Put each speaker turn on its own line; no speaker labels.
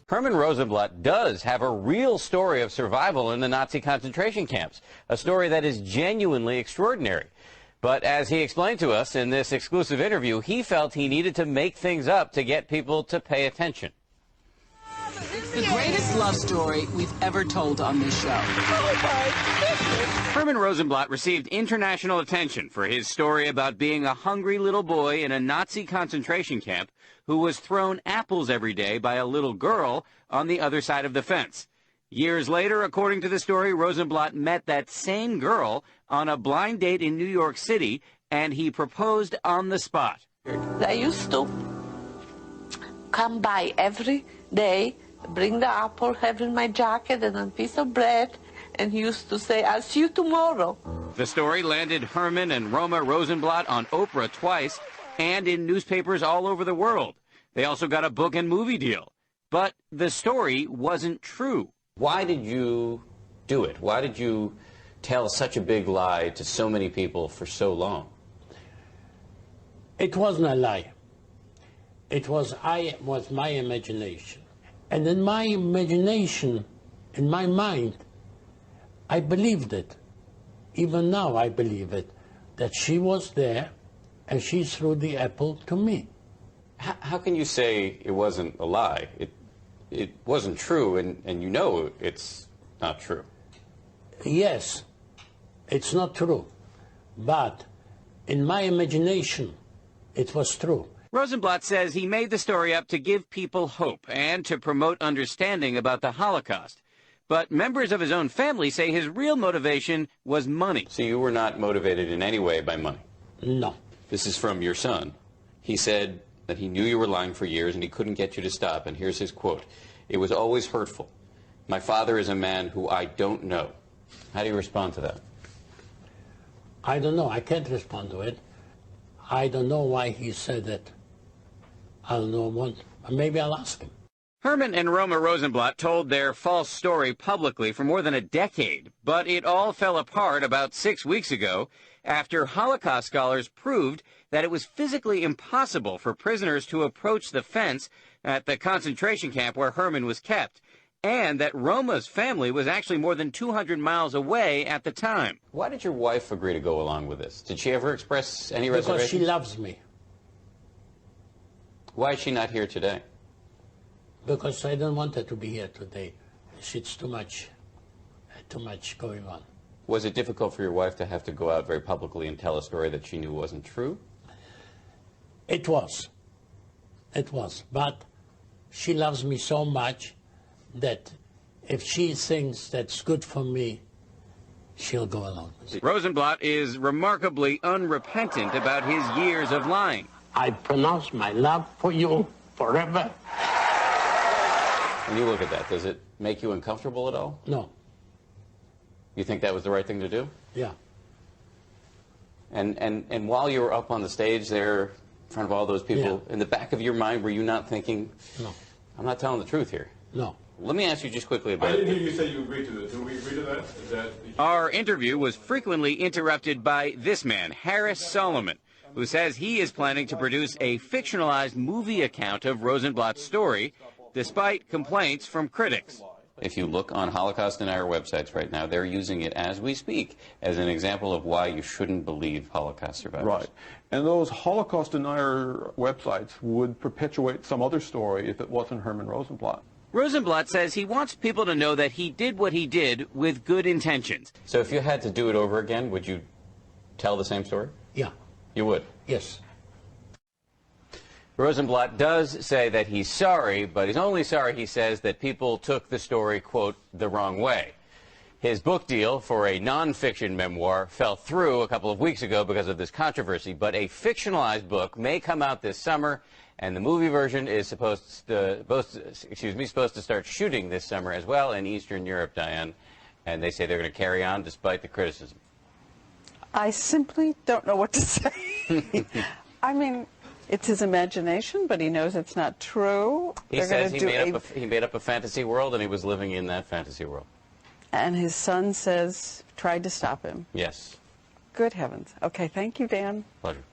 Herman Rosenblat does have a real story of survival in the Nazi concentration camps, a story that is genuinely extraordinary. But as he explained to us in this exclusive interview, he felt he needed to make things up to get people to pay attention.
It's the greatest love story we've ever told on this show.
Herman Rosenblat received international attention for his story about being a hungry little boy in a Nazi concentration camp who was thrown apples every day by a little girl on the other side of the fence. Years later, according to the story, Rosenblat met that same girl on a blind date in New York City, and he proposed on the spot.
I used to come by every day, bring the apple, have in my jacket and a piece of bread, and he used to say, "I'll see you tomorrow."
The story landed Herman and Roma Rosenblat on Oprah twice and in newspapers all over the world. They also got a book and movie deal. But the story wasn't true. Why did you do it? Why did you tell such a big lie to so many people for so long?
It wasn't a lie. It was my imagination. And in my imagination, in my mind, I believed it. Even now I believe it, that she was there and she threw the apple to me.
How can you say it wasn't a lie? It wasn't true, and you know it's not true.
Yes, it's not true. But in my imagination, it was true.
Rosenblat says he made the story up to give people hope and to promote understanding about the Holocaust. But members of his own family say his real motivation was money. So you were not motivated in any way by money?
No.
This is from your son. He said that he knew you were lying for years and he couldn't get you to stop. And here's his quote. "It was always hurtful. My father is a man who I don't know." How do you respond to that?
I don't know. I can't respond to it. I don't know why he said it. I don't know what. Maybe I'll ask him.
Herman and Roma Rosenblat told their false story publicly for more than a decade, but it all fell apart about 6 weeks ago after Holocaust scholars proved that it was physically impossible for prisoners to approach the fence at the concentration camp where Herman was kept, and that Roma's family was actually more than 200 miles away at the time. Why did your wife agree to go along with this? Did she ever express any reservations?
Because she loves me.
Why is she not here today?
Because I don't want her to be here today. It's too much going on.
Was it difficult for your wife to have to go out very publicly and tell a story that she knew wasn't true?
It was. It was. But she loves me so much that if she thinks that's good for me, she'll go along with it.
Rosenblat is remarkably unrepentant about his years of lying.
I pronounce my love for you forever.
When you look at that, does it make you uncomfortable at all?
No.
You think that was the right thing to do?
Yeah.
And while you were up on the stage there in front of all those people,
Yeah.
in the back of your mind, were you not thinking,
No.
I'm not telling the truth here?
No.
Let me ask you just quickly about
I didn't hear you say you agreed to this. Do we agree to that? Is that...
Our interview was frequently interrupted by this man, Harris Salomon, who says he is planning to produce a fictionalized movie account of Rosenblat's story, despite complaints from critics. If you look on Holocaust Denier websites right now, they're using it as we speak as an example of why you shouldn't believe Holocaust survivors.
Right. And those Holocaust Denier websites would perpetuate some other story if it wasn't Herman Rosenblat.
Rosenblat says he wants people to know that he did what he did with good intentions. So if you had to do it over again, would you tell the same story?
Yeah.
You would?
Yes.
Rosenblat does say that he's sorry, but he's only sorry, he says, that people took the story, quote, the wrong way. His book deal for a non-fiction memoir fell through a couple of weeks ago because of this controversy, but a fictionalized book may come out this summer, and the movie version is supposed to start shooting this summer as well in Eastern Europe, Diane, and they say they're going to carry on despite the criticism.
I simply don't know what to say. I mean, it's his imagination, but he knows it's not true.
He says he made up a fantasy world, and he was living in that fantasy world.
And his son says, tried to stop him.
Yes.
Good heavens. Okay, thank you, Dan.
Pleasure.